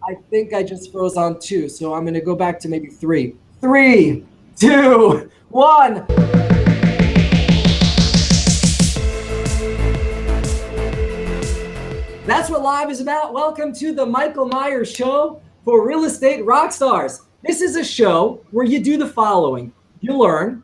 I think I just froze on 2, so I'm going to go back to maybe 3. 3, 2, 1. That's what live is about. Welcome to the Michael Meier Show for Real Estate Rockstars. This is a show where you do the following. You learn,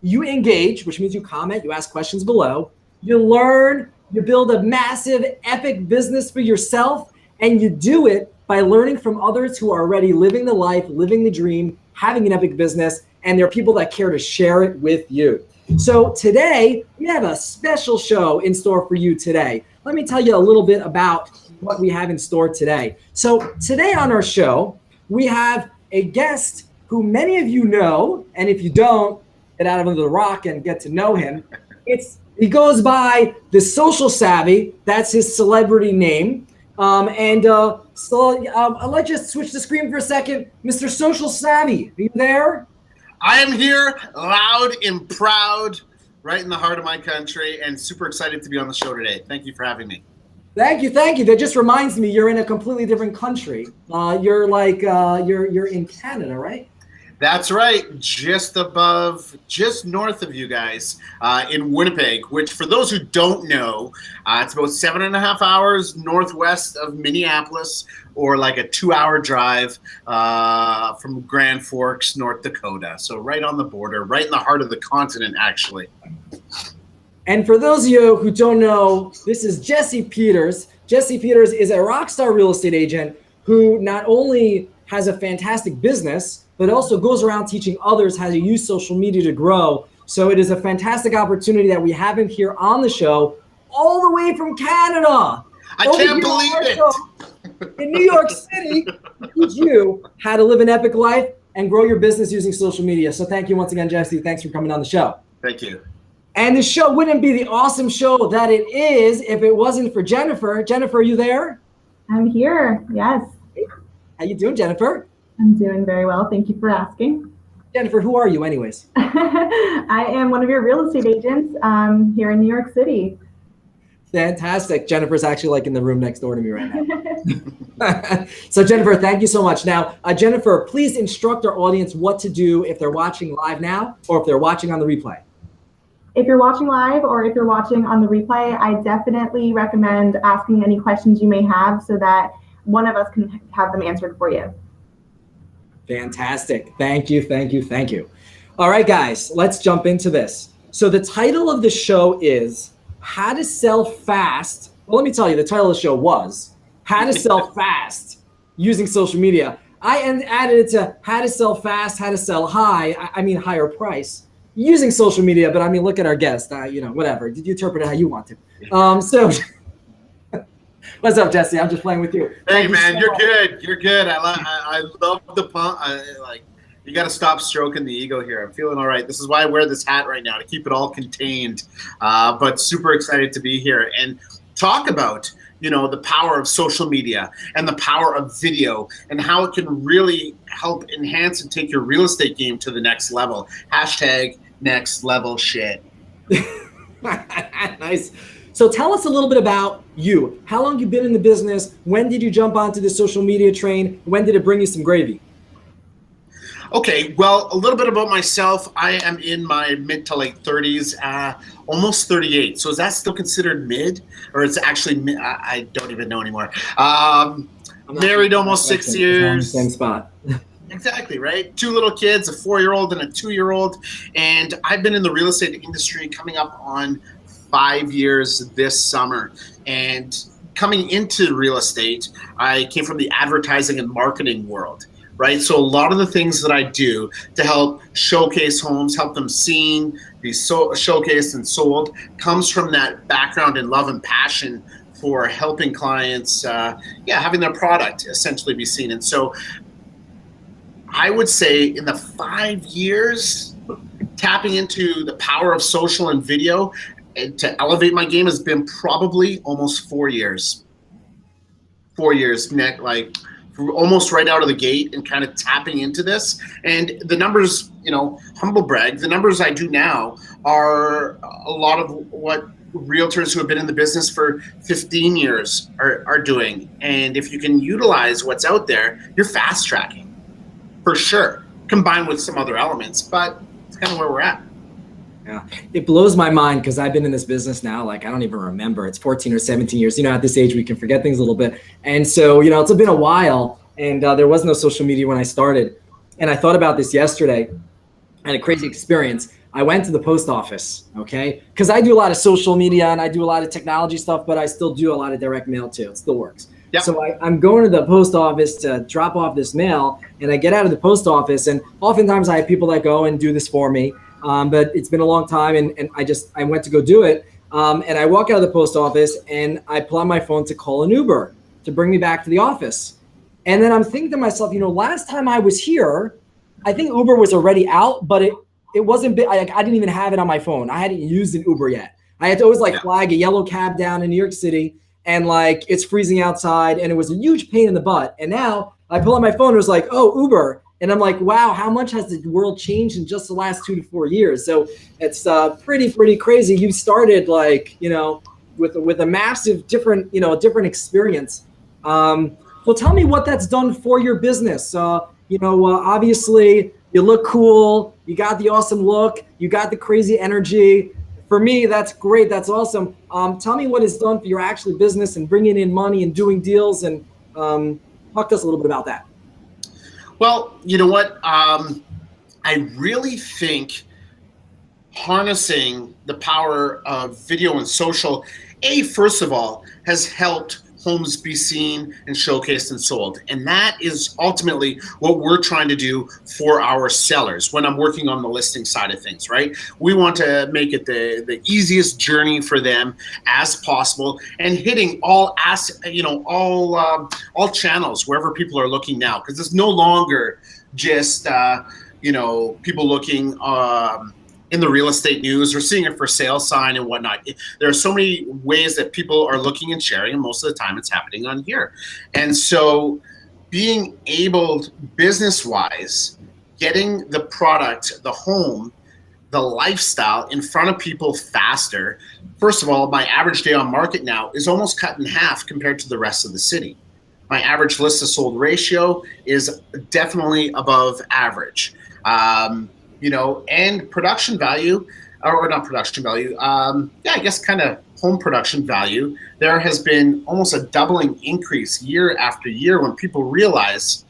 you engage, which means you comment, you ask questions below. You learn, you build a massive, epic business for yourself, and you do it by learning from others who are already living the life, living the dream, having an epic business, and there are people that care to share it with you. So today, we have a special show in store for you today. Let me tell you a little bit about what we have in store today. So today on our show, we have a guest who many of you know, and if you don't, get out of under the rock and get to know him. He goes by the Social Savvy. That's his celebrity name. So I'll let you switch the screen for a second. Mr. Social Savvy, are you there? I am here, loud and proud, right in the heart of my country, and super excited to be on the show today. Thank you for having me. Thank you. That just reminds me, you're in a completely different country. You're in Canada, right? That's right, just north of you guys, in Winnipeg, which for those who don't know, it's about 7.5 hours northwest of Minneapolis, or like a 2-hour drive from Grand Forks, North Dakota. So right on the border, right in the heart of the continent, actually. And for those of you who don't know, this is Jesse Peters. Jesse Peters is a Rockstar real estate agent who not only has a fantastic business, but also goes around teaching others how to use social media to grow. So it is a fantastic opportunity that we have him here on the show, all the way from Canada. I can't believe it. In New York City, to teach you how to live an epic life and grow your business using social media. So thank you once again, Jesse. Thanks for coming on the show. Thank you. And the show wouldn't be the awesome show that it is if it wasn't for Jennifer. Jennifer, are you there? I'm here, yes. How you doing, Jennifer? I'm doing very well. Thank you for asking. Jennifer, who are you anyways? I am one of your real estate agents here in New York City. Fantastic. Jennifer's actually like in the room next door to me right now. So Jennifer, thank you so much. Now, Jennifer, please instruct our audience what to do if they're watching live now or if they're watching on the replay. If you're watching live or if you're watching on the replay, I definitely recommend asking any questions you may have so that one of us can have them answered for you. Fantastic. Thank you. All right, guys, let's jump into this. So the title of the show is How to Sell Fast. Well, let me tell you, the title of the show was How to Sell Fast Using Social Media. I added it to How to Sell Fast, How to Sell High, I mean higher price, using social media. But I mean, look at our guest, whatever. Did you interpret it how you want to? So what's up, Jesse? I'm just playing with you. Hey, man, you're good. You're good. I love the pump. You got to stop stroking the ego here. I'm feeling all right. This is why I wear this hat right now, to keep it all contained. But super excited to be here and talk about, the power of social media and the power of video and how it can really help enhance and take your real estate game to the next level. Hashtag next level shit. Nice. So tell us a little bit about you. How long you been in the business? When did you jump onto the social media train? When did it bring you some gravy? Okay, well, a little bit about myself. I am in my mid to late 30s, almost 38. So is that still considered mid? Or it's actually mid? I don't even know anymore. Married almost 6 years. Same spot. Exactly, right? 2 little kids, a 4-year-old and a 2-year-old. And I've been in the real estate industry coming up on 5 years this summer. And coming into real estate, I came from the advertising and marketing world, right? So a lot of the things that I do to help showcase homes, help them seen, be showcased and sold, comes from that background and love and passion for helping clients, having their product essentially be seen. And so I would say in the 5 years, tapping into the power of social and video to elevate my game has been probably almost 4 years. 4 years, almost right out of the gate and kind of tapping into this. And the numbers, humble brag, the numbers I do now are a lot of what realtors who have been in the business for 15 years are doing. And if you can utilize what's out there, you're fast tracking for sure, combined with some other elements, but it's kind of where we're at. Yeah, it blows my mind because I've been in this business now, like, I don't even remember. It's 14 or 17 years. At this age, we can forget things a little bit. And so, it's been a while, and there was no social media when I started. And I thought about this yesterday. I had a crazy experience. I went to the post office, okay? Because I do a lot of social media and I do a lot of technology stuff, but I still do a lot of direct mail too. It still works. Yep. So I'm going to the post office to drop off this mail, and I get out of the post office, and oftentimes I have people that go and do this for me. But it's been a long time, and I went to go do it. And I walk out of the post office and I pull out my phone to call an Uber to bring me back to the office. And then I'm thinking to myself, last time I was here, I think Uber was already out, but it wasn't big. I didn't even have it on my phone. I hadn't used an Uber yet. I had to always flag a yellow cab down in New York City, and it's freezing outside, and it was a huge pain in the butt. And now I pull out my phone, it was like, oh, Uber. And I'm like, wow, how much has the world changed in just the last 2 to 4 years? So it's pretty crazy. You started with a massive different experience. So tell me what that's done for your business. Obviously you look cool, you got the awesome look, you got the crazy energy. For me, that's great. That's awesome. Tell me what it's done for your actual business and bringing in money and doing deals, and talk to us a little bit about that. Well, you know what? I really think harnessing the power of video and social, first of all, has helped homes be seen and showcased and sold. And that is ultimately what we're trying to do for our sellers when I'm working on the listing side of things, right? We want to make it the easiest journey for them as possible, and hitting all channels wherever people are looking now, because it's no longer just people looking in the real estate news or seeing a for sale sign and whatnot. There are so many ways that people are looking and sharing, and most of the time it's happening on here. And so being able, business-wise, getting the product, the home, the lifestyle in front of people faster. First of all, my average day on market now is almost cut in half compared to the rest of the city. My average list to sold ratio is definitely above average. And production value, or not production value, I guess kind of home production value, there has been almost a doubling increase year after year when people realize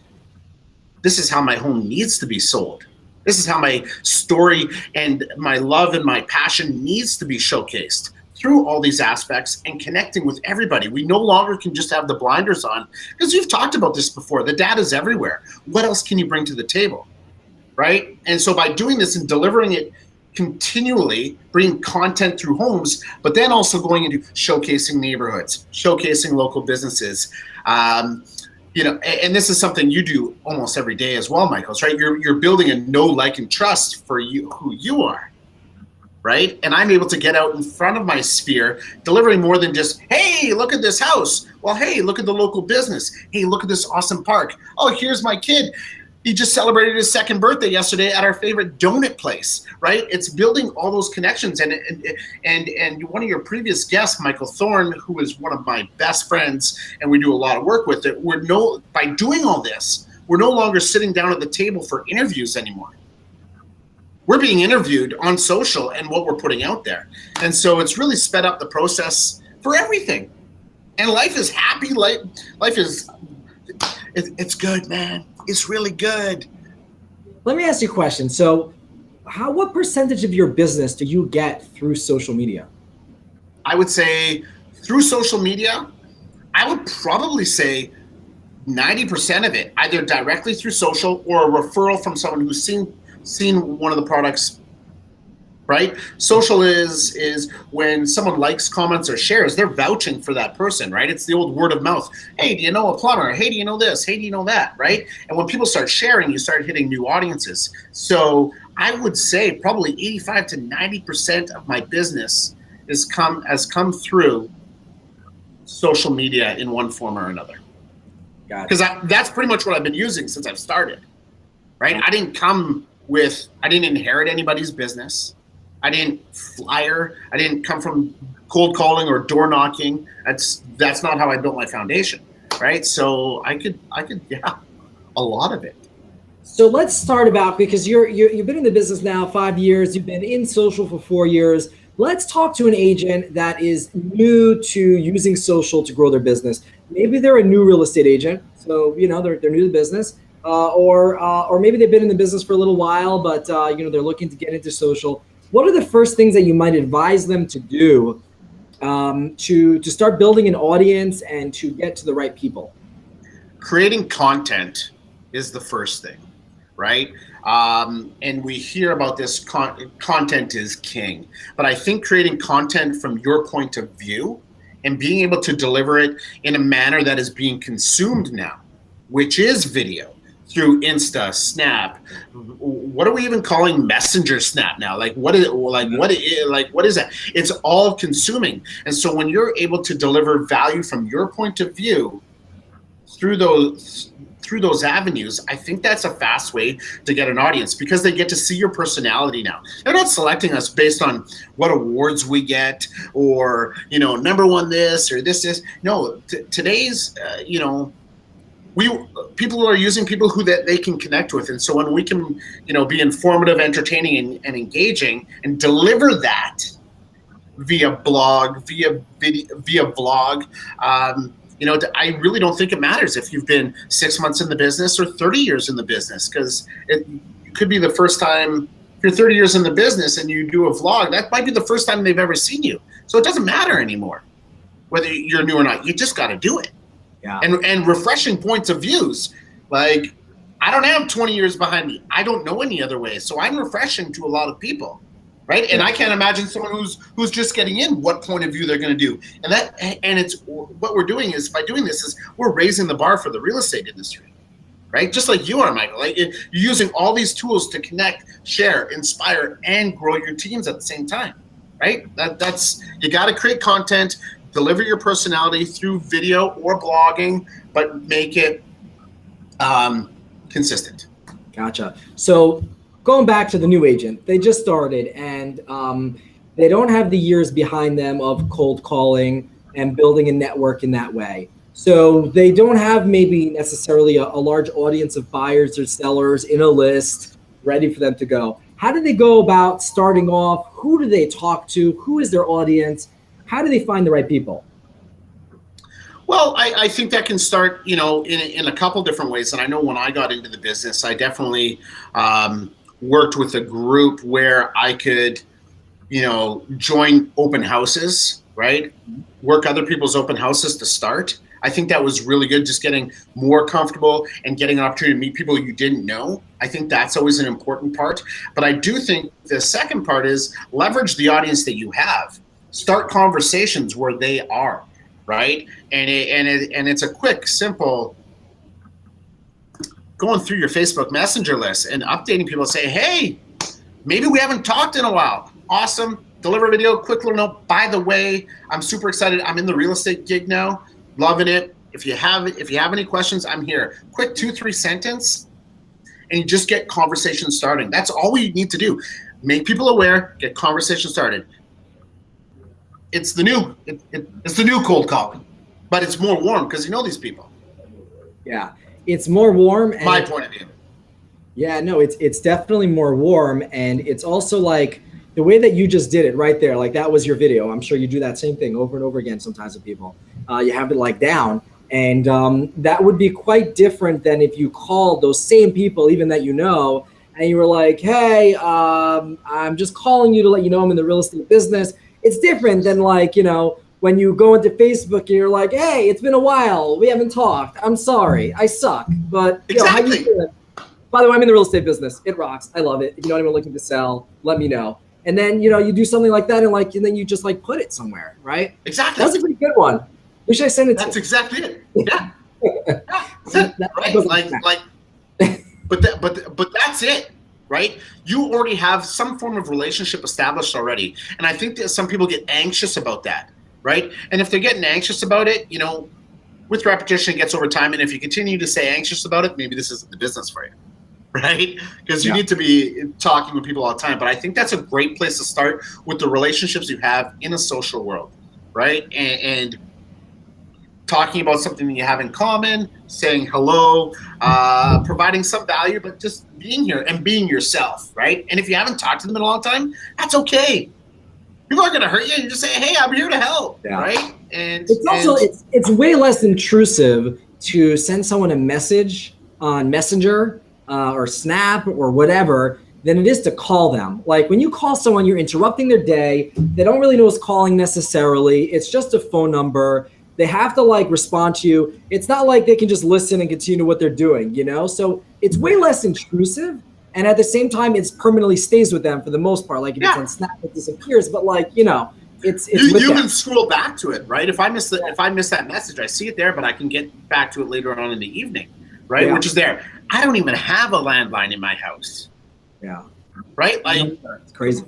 this is how my home needs to be sold. This is how my story and my love and my passion needs to be showcased through all these aspects and connecting with everybody. We no longer can just have the blinders on, because you've talked about this before. The data's everywhere. What else can you bring to the table? Right? And so by doing this and delivering it continually, bringing content through homes, but then also going into showcasing neighborhoods, showcasing local businesses, and this is something you do almost every day as well, Michael, right? You're building a know, like, and trust for you, who you are, right? And I'm able to get out in front of my sphere, delivering more than just, hey, look at this house. Well, hey, look at the local business. Hey, look at this awesome park. Oh, here's my kid. He just celebrated his second birthday yesterday at our favorite donut place, right? It's building all those connections. And one of your previous guests, Michael Thorne, who is one of my best friends, and we do a lot of work with it, by doing all this, we're no longer sitting down at the table for interviews anymore. We're being interviewed on social and what we're putting out there. And so it's really sped up the process for everything. And life is happy. Life is, it's good, man. It's really good. Let me ask you a question. So what percentage of your business do you get through social media? I would say through social media, I would probably say 90% of it, either directly through social or a referral from someone who's seen one of the products, right? Social is when someone likes, comments, or shares, they're vouching for that person, right? It's the old word of mouth. Hey, do you know a plumber? Hey, do you know this? Hey, do you know that, right? And when people start sharing, you start hitting new audiences. So I would say probably 85 to 90% of my business has come through social media in one form or another. Because that's pretty much what I've been using since I've started, right? I didn't inherit anybody's business. I didn't flyer. I didn't come from cold calling or door knocking. That's not how I built my foundation, right? So I could, yeah, a lot of it. So let's start about, because you've been in the business now 5 years, you've been in social for 4 years. Let's talk to an agent that is new to using social to grow their business. Maybe they're a new real estate agent, so they're new to the business, or maybe they've been in the business for a little while, but they're looking to get into social. What are the first things that you might advise them to do to start building an audience and to get to the right people? Creating content is the first thing, right? And we hear about this, content is king. But I think creating content from your point of view and being able to deliver it in a manner that is being consumed now, which is video, through Insta, Snap. What are we even calling Messenger Snap now? What is that? It's all consuming. And so when you're able to deliver value from your point of view through those avenues, I think that's a fast way to get an audience, because they get to see your personality now. They're not selecting us based on what awards we get or, number one this or this. No, today's, people are using people who that they can connect with. And so when we can, be informative, entertaining, and engaging, and deliver that via blog, via video, via vlog, I really don't think it matters if you've been 6 months in the business or 30 years in the business, because it could be the first time. If you're 30 years in the business and you do a vlog, that might be the first time they've ever seen you. So it doesn't matter anymore whether you're new or not. You just got to do it. Yeah. And refreshing points of views. I don't have 20 years behind me. I don't know any other way. So I'm refreshing to a lot of people. Right. And I can't imagine someone who's just getting in what point of view they're going to do. And it's what we're doing is, by doing this, is we're raising the bar for the real estate industry. Right. Just like you are, Michael. You're using all these tools to connect, share, inspire, and grow your teams at the same time. Right. That's you got to create content, deliver your personality through video or blogging, but make it consistent. Gotcha. So going back to the new agent, they just started and they don't have the years behind them of cold calling and building a network in that way. So they don't have maybe necessarily a large audience of buyers or sellers in a list ready for them to go. How do they go about starting off? Who do they talk to? Who is their audience? How do they find the right people? Well, I think that can start, in a couple different ways. And I know when I got into the business, I definitely worked with a group where I could, join open houses, right? Work other people's open houses to start. I think that was really good, just getting more comfortable and getting an opportunity to meet people you didn't know. I think that's always an important part. But I do think the second part is leverage the audience that you have. Start conversations where they are, right? And it's a quick, simple going through your Facebook Messenger list and updating people, say, hey, maybe we haven't talked in a while. Awesome. Deliver a video, quick little note. By the way, I'm super excited. I'm in the real estate gig now. Loving it. If you have any questions, I'm here. Quick 2-3 sentence, and you just get conversation starting. That's all we need to do. Make people aware, get conversation started. It's the new cold calling, but it's more warm because you know these people. Yeah, it's more warm. And my point of view. Yeah, no, it's definitely more warm, and it's also like the way that you just did it right there. Like that was your video. I'm sure you do that same thing over and over again sometimes with people. You have it down, and that would be quite different than if you called those same people, even that and you were like, hey, I'm just calling you to let you know I'm in the real estate business. It's different than when you go into Facebook and you're like, hey, it's been a while. We haven't talked. I'm sorry. I suck. But exactly. How you doing? By the way, I'm in the real estate business. It rocks. I love it. If you know anyone looking to sell, let me know. And then, you do something like that and then you just put it somewhere, right? Exactly. That's a pretty good one. Who should I send it to? That's exactly it. Yeah. Right. But that's it. Right? You already have some form of relationship established already. And I think that some people get anxious about that, right? And if they're getting anxious about it, with repetition, it gets over time. And if you continue to stay anxious about it, maybe this isn't the business for you, right? Because you need to be talking with people all the time. But I think that's a great place to start with the relationships you have in a social world, right? And talking about something that you have in common, saying hello, providing some value, but just being here and being yourself, right? And if you haven't talked to them in a long time, that's okay. People aren't going to hurt you. You just say, hey, I'm here to help, right? And it's also it's way less intrusive to send someone a message on Messenger or Snap or whatever than it is to call them. Like when you call someone, you're interrupting their day. They don't really know who's calling necessarily. It's just a phone number. They have to like respond to you. It's not like they can just listen and continue what they're doing, you know? So it's way less intrusive. And at the same time, it's permanently stays with them for the most part. Like if it's on Snap, it disappears. But like, you know, it's you can scroll back to it, right? If I miss that message, I see it there, but I can get back to it later on in the evening, right? Yeah. Which is there. I don't even have a landline in my house. Yeah. Right? Like it's crazy.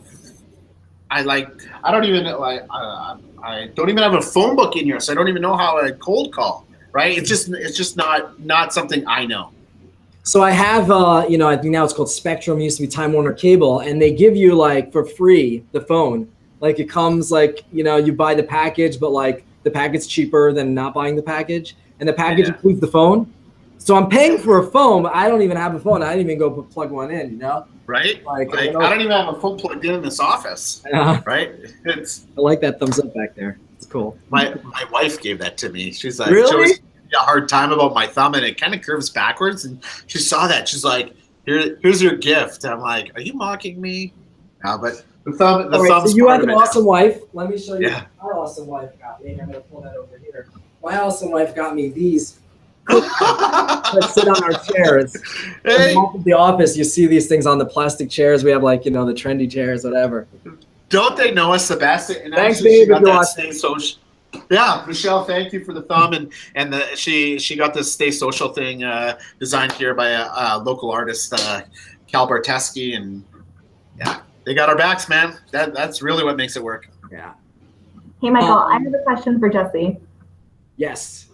I don't even have a phone book in here, so I don't even know how I cold call. Right? It's just not something I know. So I have, I think now it's called Spectrum. It used to be Time Warner Cable, and they give you like for free the phone. Like it comes like, you buy the package, but like the package cheaper than not buying the package, and the package includes the phone. So I'm paying for a phone, but I don't even have a phone. I didn't even go plug one in, Right? Like I don't even have a phone plugged in this office. Right? I like that thumbs up back there. It's cool. My wife gave that to me. She's like, really? A hard time about my thumb, and it kind of curves backwards, and she saw that. She's like, here's your gift. I'm like, are you mocking me? No, but the thumb's so you have an awesome wife. Let me show you. Yeah. My awesome wife got me. I'm gonna pull that over here. My awesome wife got me these. Let's sit on our chairs. Hey. In the office, you see these things on the plastic chairs. We have like, the trendy chairs, whatever. Don't they know us the best? And thanks, babe. Yeah, Michelle, thank you for the thumb, and she got this Stay Social thing designed here by a local artist, Cal Barteski, and they got our backs, man. That's really what makes it work. Yeah. Hey, Michael, I have a question for Jesse. Yes.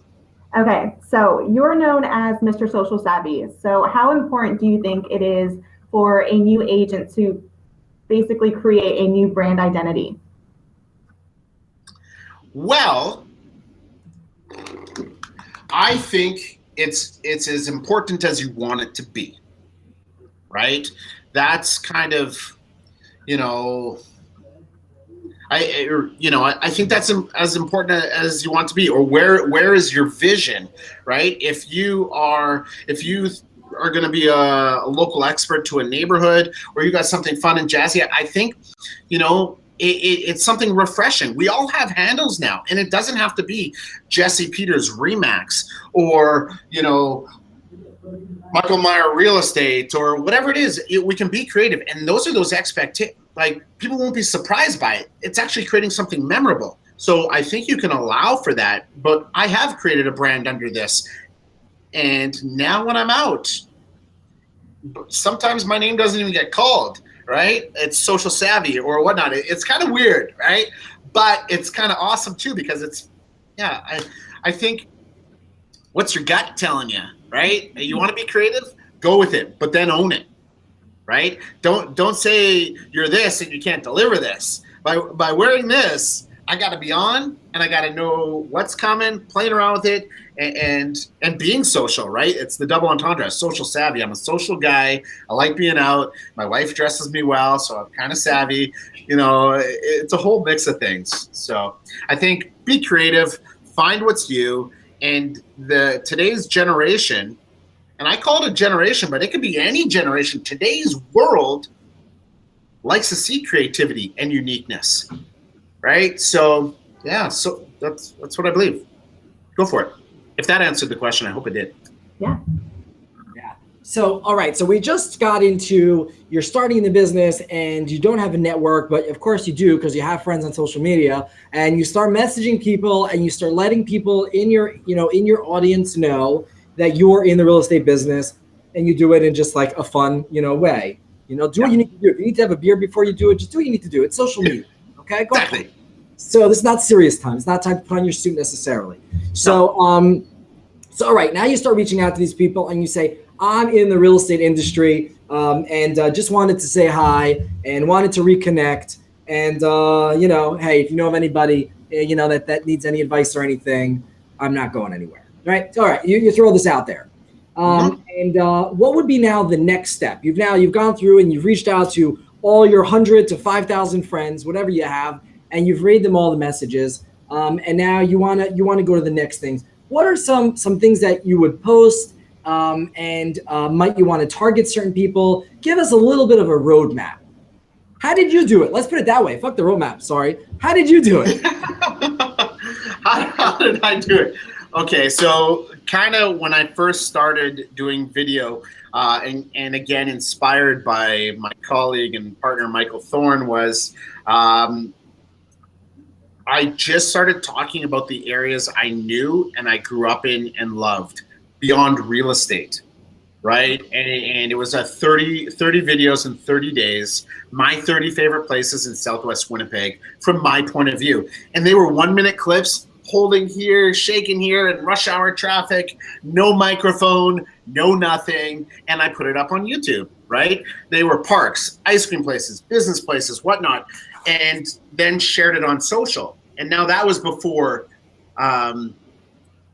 Okay, so you're known as Mr. Social Savvy. So how important do you think it is for a new agent to basically create a new brand identity? Well, I think it's as important as you want it to be, right? That's kind of, I think that's as important as you want to be, or where is your vision, right? If you are going to be a local expert to a neighborhood, or you got something fun and jazzy, I think, it's something refreshing. We all have handles now, and it doesn't have to be Jesse Peters Remax or, Michael Meier Real Estate or whatever it is. We can be creative, and those are those expectations. Like, people won't be surprised by it. It's actually creating something memorable. So I think you can allow for that, but I have created a brand under this. And now when I'm out, sometimes my name doesn't even get called, right? It's Social Savvy or whatnot. It's kind of weird, right? But it's kind of awesome too, because it's, I think, what's your gut telling you, right? You want to be creative? Go with it, but then own it. Right? Don't say you're this and you can't deliver this. By wearing this, I got to be on, and I got to know what's coming, playing around with it, and being social, right? It's the double entendre. Social savvy. I'm a social guy. I like being out. My wife dresses me well, so I'm kind of savvy. It's a whole mix of things. So I think be creative, find what's you, and today's generation. And I call it a generation, but it could be any generation. Today's world likes to see creativity and uniqueness, right? So, so that's what I believe. Go for it. If that answered the question, I hope it did. Yeah. So, all right. So we just got into you're starting the business and you don't have a network, but of course you do because you have friends on social media, and you start messaging people and you start letting people in your audience know that you're in the real estate business, and you do it in just like a fun, way. Do what you need to do. If you need to have a beer before you do it, just do what you need to do. It's social media. Okay? Go exactly. So this is not serious time. It's not time to put on your suit necessarily. So, all right, now you start reaching out to these people and you say, I'm in the real estate industry, and just wanted to say hi and wanted to reconnect. And hey, if you know of anybody, that needs any advice or anything, I'm not going anywhere. Right? All right, you throw this out there. And what would be now the next step? You've gone through and you've reached out to all your 100 to 5,000 friends, whatever you have, and you've read them all the messages. And now you want to go to the next things. What are some things that you would post, and might you want to target certain people? Give us a little bit of a roadmap. How did you do it? Let's put it that way. Fuck the roadmap. Sorry. How did you do it? How did I do it? Okay, so kind of when I first started doing video, and again inspired by my colleague and partner Michael Thorne, was I just started talking about the areas I knew and I grew up in and loved beyond real estate, right? And it was a 30 videos in 30 days, my 30 favorite places in Southwest Winnipeg from my point of view. And they were 1-minute clips, holding here, shaking here in rush hour traffic, no microphone, no nothing. And I put it up on YouTube, right? They were parks, ice cream places, business places, whatnot, and then shared it on social. And now that was before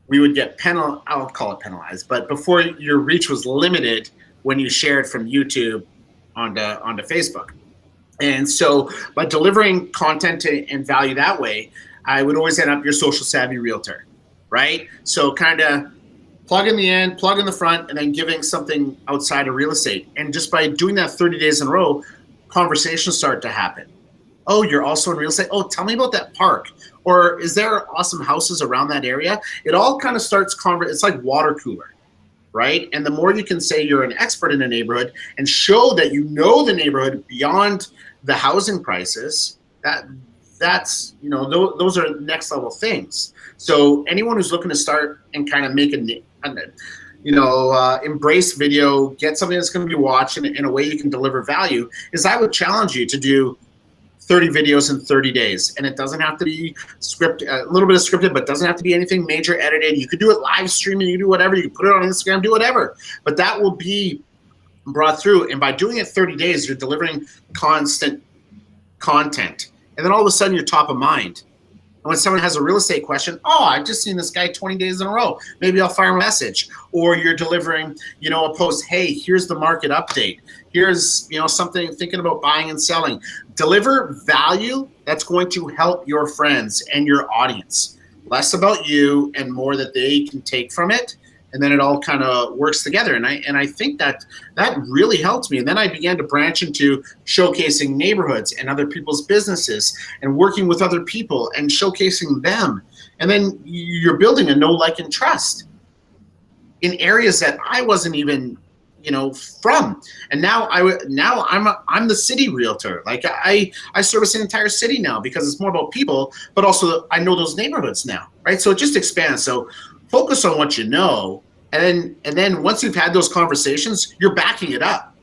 we would get I'll call it penalized, but before your reach was limited when you shared from YouTube onto Facebook. And so by delivering content and value that way, I would always end up your social savvy realtor, right? So kind of plug in the end, plug in the front, and then giving something outside of real estate. And just by doing that 30 days in a row, conversations start to happen. Oh, you're also in real estate? Oh, tell me about that park. Or is there awesome houses around that area? It all kind of starts, it's like water cooler, right? And the more you can say you're an expert in a neighborhood and show that you know the neighborhood beyond the housing prices, that's those are next level things. So anyone who's looking to start and kind of make embrace video, get something that's going to be watched in a way you can deliver value, is I would challenge you to do 30 videos in 30 days. And it doesn't have to be scripted, a little bit of scripted, but doesn't have to be anything major edited. You could do it live streaming, you can do whatever, you can put it on Instagram, do whatever. But that will be brought through. And by doing it 30 days, you're delivering constant content. And then all of a sudden you're top of mind. And when someone has a real estate question, oh, I've just seen this guy 20 days in a row. Maybe I'll fire a message. Or you're delivering, a post, hey, here's the market update. Here's, something thinking about buying and selling. Deliver value that's going to help your friends and your audience. Less about you and more that they can take from it. And then it all kind of works together. And I think that really helped me. And then I began to branch into showcasing neighborhoods and other people's businesses and working with other people and showcasing them. And then you're building a know, like, and trust in areas that I wasn't even, from. And now I'm the city realtor. Like I service an entire city now because it's more about people, but also I know those neighborhoods now, right? So it just expands. So focus on what you know, and then once you've had those conversations, you're backing it up.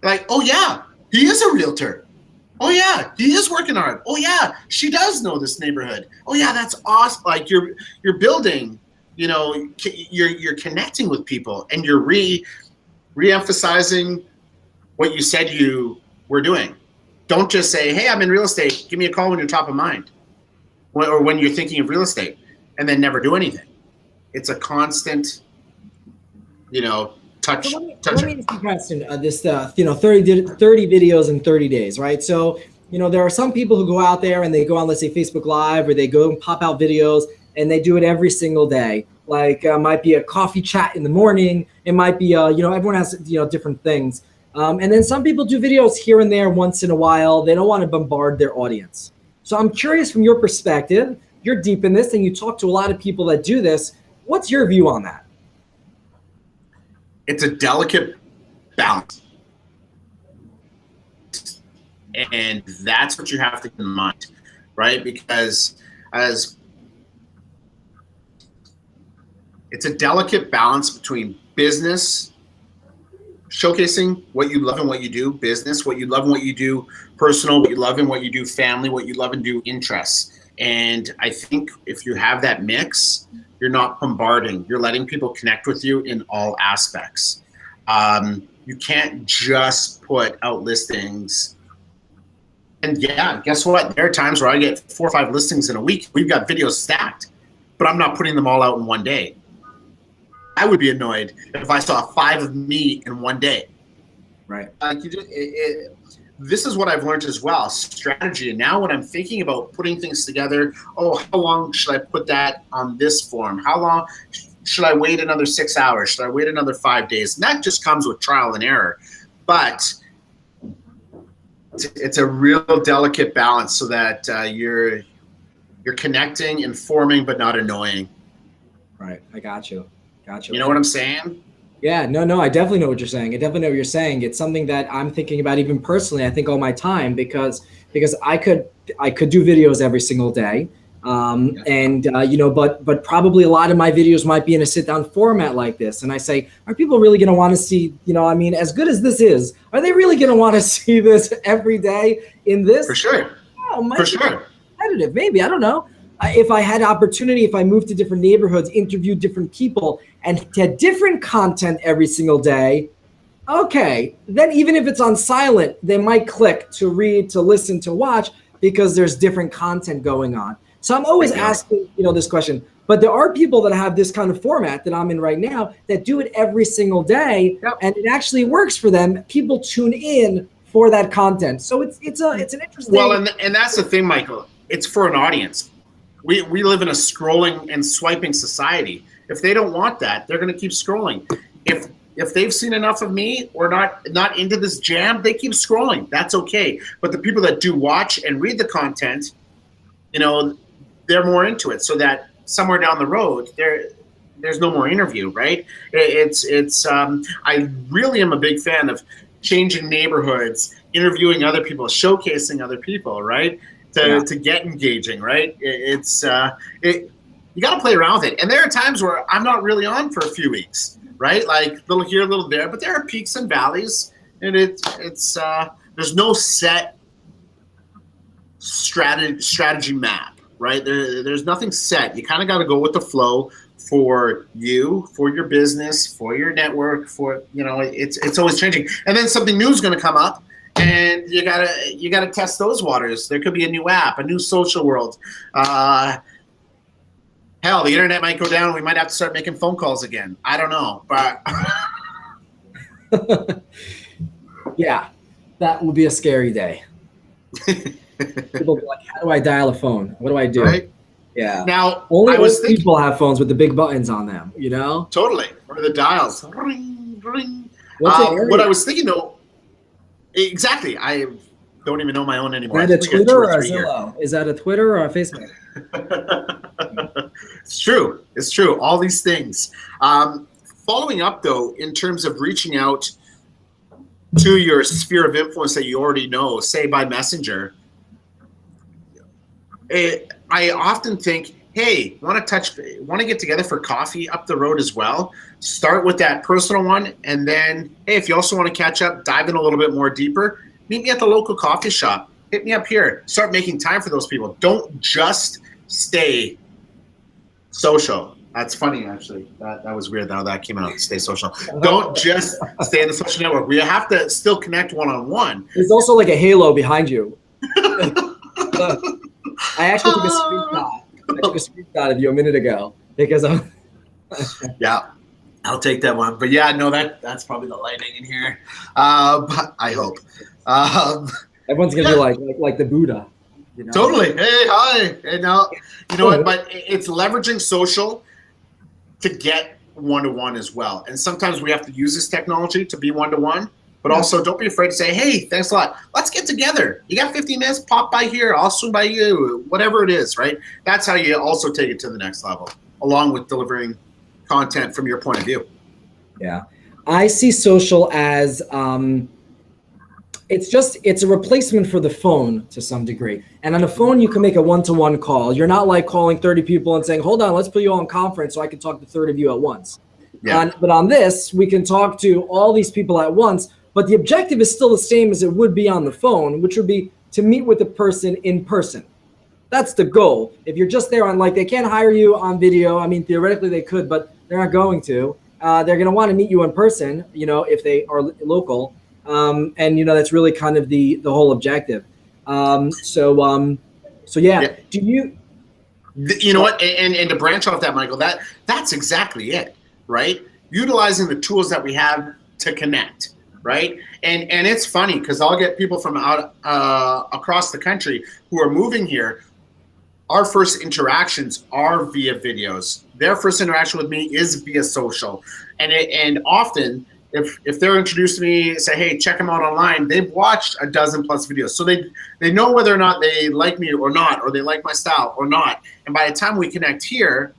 Like, oh yeah, he is a realtor. Oh yeah, he is working hard. Oh yeah, she does know this neighborhood. Oh yeah, that's awesome. Like you're building, you're connecting with people, and you're re-emphasizing what you said you were doing. Don't just say, hey, I'm in real estate. Give me a call when you're top of mind, or when you're thinking of real estate, and then never do anything. It's a constant, touch. Let me ask you a question. This 30 videos in 30 days, right? So, there are some people who go out there and they go on, let's say, Facebook Live, or they go and pop out videos, and they do it every single day. Like, might be a coffee chat in the morning. It might be, everyone has, different things. And then some people do videos here and there once in a while. They don't want to bombard their audience. So I'm curious, from your perspective, you're deep in this and you talk to a lot of people that do this. What's your view on that? It's a delicate balance. And that's what you have to keep in mind, right? Because it's a delicate balance between business, showcasing what you love and what you do, business, what you love and what you do, personal, what you love and what you do, family, what you love and do, interests. And I think if you have that mix, you're not bombarding. You're letting people connect with you in all aspects. You can't just put out listings. And yeah, guess what? There are times where I get 4 or 5 listings in a week. We've got videos stacked, but I'm not putting them all out in one day. I would be annoyed if I saw 5 of me in one day. Right. This is what I've learned as well, strategy. And now when I'm thinking about putting things together, how long should I put that on this form? How long should I wait another 6 hours? Should I wait another 5 days? And that just comes with trial and error. But it's a real delicate balance so that you're connecting, informing, but not annoying. Right. I got you. You know what I'm saying? Yeah, no, I definitely know what you're saying. I definitely know what you're saying. It's something that I'm thinking about even personally. I think all my time because I could do videos every single day. But probably a lot of my videos might be in a sit down format like this. And I say, are people really going to want to see, as good as this is, are they really going to want to see this every day in this? For sure. Oh, for sure. Competitive, maybe, I don't know. If I had opportunity, if I moved to different neighborhoods, interviewed different people, and had different content every single day, okay, then even if it's on silent, they might click to read, to listen, to watch, because there's different content going on. So I'm always asking, this question. But there are people that have this kind of format that I'm in right now that do it every single day, and it actually works for them. People tune in for that content. So it's an interesting. Well, and that's the thing, Michael. It's for an audience. We live in a scrolling and swiping society. If they don't want that, they're going to keep scrolling. If they've seen enough of me or not into this jam, they keep scrolling. That's okay. But the people that do watch and read the content, they're more into it. So that somewhere down the road, there's no more interview, right? I really am a big fan of changing neighborhoods, interviewing other people, showcasing other people, right? To get engaging, right? You got to play around with it. And there are times where I'm not really on for a few weeks, right? Like little here, little there, but there are peaks and valleys, and there's no set strategy map, right? There's nothing set. You kind of got to go with the flow for you, for your business, for your network, it's always changing. And then something new is going to come up. And you gotta test those waters. There could be a new app, a new social world. Hell, the internet might go down. We might have to start making phone calls again. I don't know, but yeah, that would be a scary day. People will be like, how do I dial a phone? What do I do? Right? Yeah. Now, only people have phones with the big buttons on them. Totally, or the dials. Ring, ring. What I was thinking though. Exactly. I don't even know my own anymore. Is that a Twitter or a Zillow? Is that a Twitter or a Facebook? It's true. All these things. Following up, though, in terms of reaching out to your sphere of influence that you already know, say by Messenger, I often think, hey, want to get together for coffee up the road as well? Start with that personal one, and then, hey, if you also want to catch up, dive in a little bit more deeper, meet me at the local coffee shop. Hit me up here. Start making time for those people. Don't just stay social. That's funny, actually. That was weird how that came out. Stay social. Don't just stay in the social network. We have to still connect one-on-one. There's also like a halo behind you. I actually took a screenshot. I took a screenshot of you a minute ago because I'm. Yeah, I'll take that one. But yeah, no, that's probably the lighting in here. But I hope. Everyone's gonna be like the Buddha. Totally. Hey, hi. Hey, now, you know what? But it's leveraging social to get one-to-one as well. And sometimes we have to use this technology to be one-to-one. But also, don't be afraid to say, hey, thanks a lot. Let's get together. You got 15 minutes? Pop by here. I'll swing by you. Whatever it is, right? That's how you also take it to the next level, along with delivering content from your point of view. Yeah. I see social as it's a replacement for the phone to some degree. And on a phone, you can make a one-to-one call. You're not like calling 30 people and saying, hold on, let's put you on conference so I can talk to 30 of you at once. Yeah. But on this, we can talk to all these people at once. But the objective is still the same as it would be on the phone, which would be to meet with the person in person. That's the goal. If you're just there on they can't hire you on video. I mean, theoretically they could, but they're not going to. they're going to want to meet you in person, if they are local. And that's really kind of the whole objective. So yeah. Do you? You know what? And to branch off that, Michael, that's exactly it, right? Utilizing the tools that we have to connect, right? And it's funny because I'll get people from out across the country who are moving here. Our first interactions are via videos. Their first interaction with me is via social, and often if they're introduced to me, say, hey, check them out online, they've watched a dozen plus videos. So they know whether or not they like me or not, or they like my style or not. And by the time we connect here,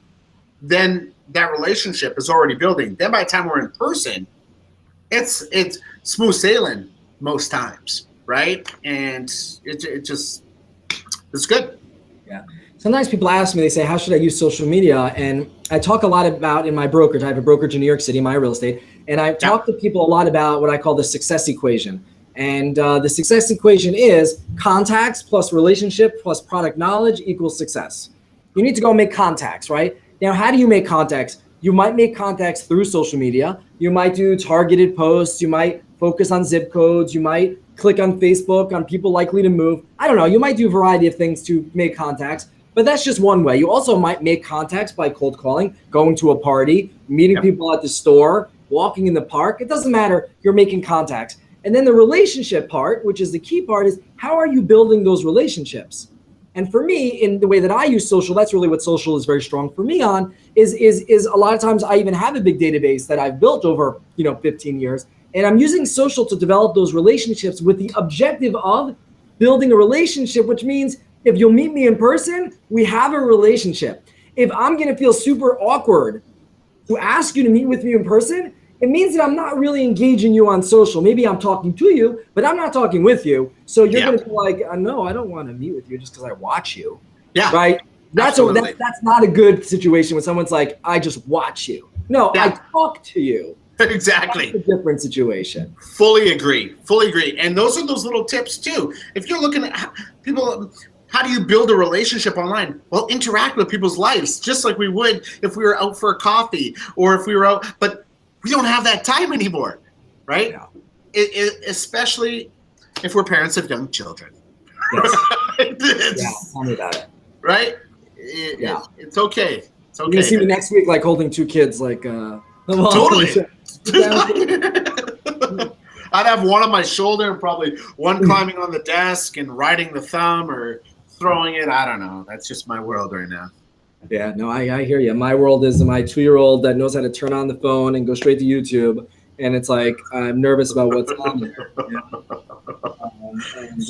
then that relationship is already building. Then by the time we're in person, it's smooth sailing most times, right? And it's good. Yeah. Sometimes people ask me, they say, how should I use social media? And I talk a lot about in my brokerage. I have a brokerage in New York City, Meier Real Estate. And I talk to people a lot about what I call the success equation. And the success equation is contacts plus relationship plus product knowledge equals success. You need to go make contacts, right? Now, how do you make contacts? You might make contacts through social media. You might do targeted posts. You might focus on zip codes. You might click on Facebook on people likely to move. I don't know. You might do a variety of things to make contacts, but that's just one way. You also might make contacts by cold calling, going to a party, meeting people at the store, walking in the park. It doesn't matter. You're making contacts. And then the relationship part, which is the key part, is how are you building those relationships? And for me, in the way that I use social, that's really what social is very strong for me on, is a lot of times I even have a big database that I've built over 15 years. And I'm using social to develop those relationships with the objective of building a relationship, which means if you'll meet me in person, we have a relationship. If I'm going to feel super awkward to ask you to meet with me in person, it means that I'm not really engaging you on social. Maybe I'm talking to you, but I'm not talking with you. So you're going to be like, no, I don't want to meet with you just because I watch you. Yeah. Right? That's not a good situation when someone's like, I just watch you. No, I talk to you. Exactly. That's a different situation. Fully agree. And those are those little tips too. If you're looking at people, how do you build a relationship online? Well, interact with people's lives just like we would if we were out for a coffee or if we were out, but we don't have that time anymore, right? Yeah. Especially if we're parents of young children. Yes. Tell me about it. Right? It's okay. It's okay. You're gonna see me next week, like holding two kids, like totally. I'd have one on my shoulder and probably one climbing on the desk and riding the thumb or throwing it. I don't know. That's just my world right now. Yeah, no, I hear you. My world is my 2-year-old that knows how to turn on the phone and go straight to YouTube. And it's like, I'm nervous about what's on there.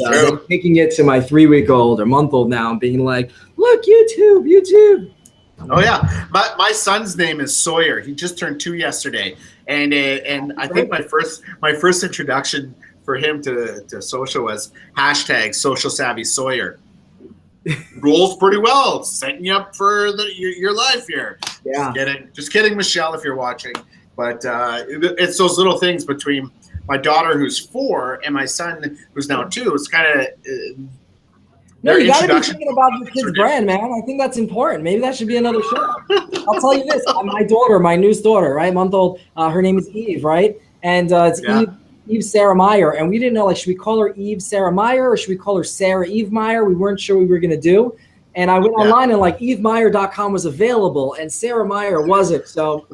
And taking it to my 3-week-old or month-old now and being like, look, YouTube. Oh, yeah. My son's name is Sawyer. He just turned 2 yesterday. And I think my first introduction for him to social was hashtag social savvy Sawyer. Rolls pretty well, setting you up for your life here. Yeah. Just kidding, Michelle, if you're watching. But it's those little things between my daughter, who's 4, and my son, who's now 2. It's kind of no, you got to be thinking about your kid's brand, man. I think that's important. Maybe that should be another show. I'll tell you this: my daughter, my newest daughter, right, month-old. Her name is Eve, right, and it's Eve Sarah Meier, and we didn't know, like, should we call her Eve Sarah Meier or should we call her Sarah Eve Meier? We weren't sure what we were gonna do, and I went online and like EveMeier.com was available and Sarah Meier wasn't. So,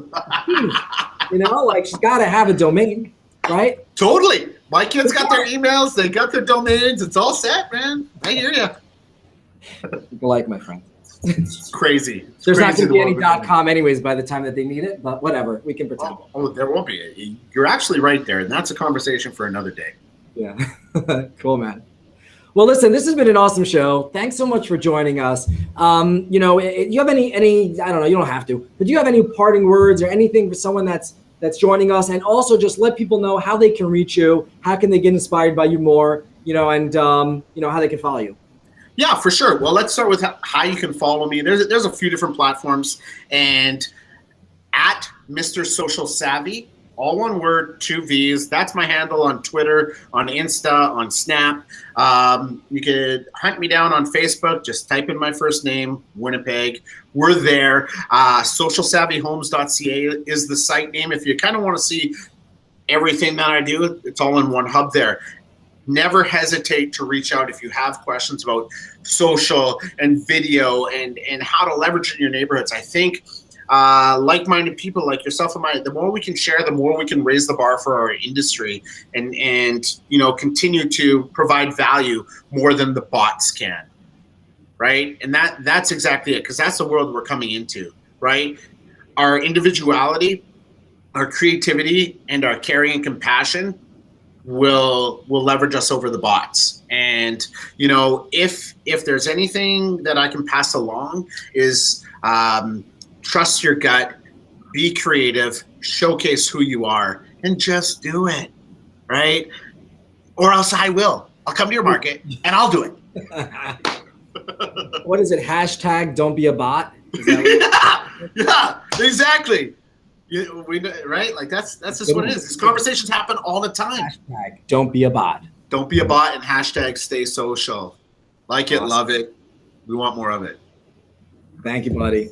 like she's got to have a domain, right? Totally. My kids got their emails, they got their domains. It's all set, man. I hear you. People like my friend. It's crazy. There's not going to be any .com anyways by the time that they need it, but whatever. We can pretend. Oh, there won't be. You're actually right there, and that's a conversation for another day. Yeah. Cool, man. Well, listen, this has been an awesome show. Thanks so much for joining us. You have any, I don't know, you don't have to, but do you have any parting words or anything for someone that's joining us? And also just let people know how they can reach you, how can they get inspired by you more, and how they can follow you. Yeah, for sure. Well, let's start with how you can follow me. There's a few different platforms, and at Mr. Social Savvy all one word, 2 V's. That's my handle on Twitter, on Insta, on Snap. You could hunt me down on Facebook. Just type in my first name, Winnipeg. We're there. Socialsavvyhomes.ca is the site name. If you kind of want to see everything that I do, it's all in one hub there. Never hesitate to reach out if you have questions about social and video and how to leverage it in your neighborhoods. I think like-minded people like yourself and I, the more we can share, the more we can raise the bar for our industry and continue to provide value more than the bots can, right? And that's exactly it, because that's the world we're coming into, right? Our individuality, our creativity, and our caring and compassion will leverage us over the bots. And if there's anything that I can pass along is trust your gut, be creative, showcase who you are, and just do it, right? Or else I'll come to your market and I'll do it. What is it? Hashtag don't be a bot? Yeah, exactly. Right? Like that's just what it is. These conversations happen all the time. Hashtag don't be a bot. Don't be a bot, and hashtag stay social. Like it, love it. We want more of it. Thank you, buddy.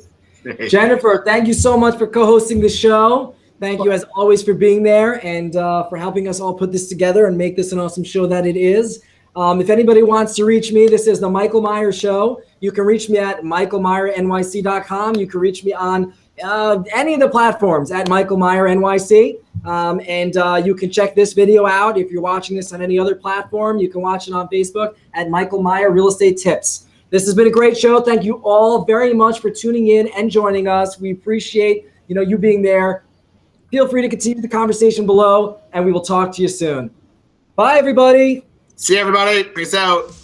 Jennifer, thank you so much for co-hosting the show. Thank you, as always, for being there and for helping us all put this together and make this an awesome show that it is. If anybody wants to reach me, this is the Michael Meier Show. You can reach me at michaelmeyernyc.com. You can reach me on any of the platforms at Michael Meier NYC. And you can check this video out. If you're watching this on any other platform, you can watch it on Facebook at Michael Meier Real Estate Tips. This has been a great show. Thank you all very much for tuning in and joining us. We appreciate you being there. Feel free to continue the conversation below, and we will talk to you soon. Bye, everybody. See you, everybody. Peace out.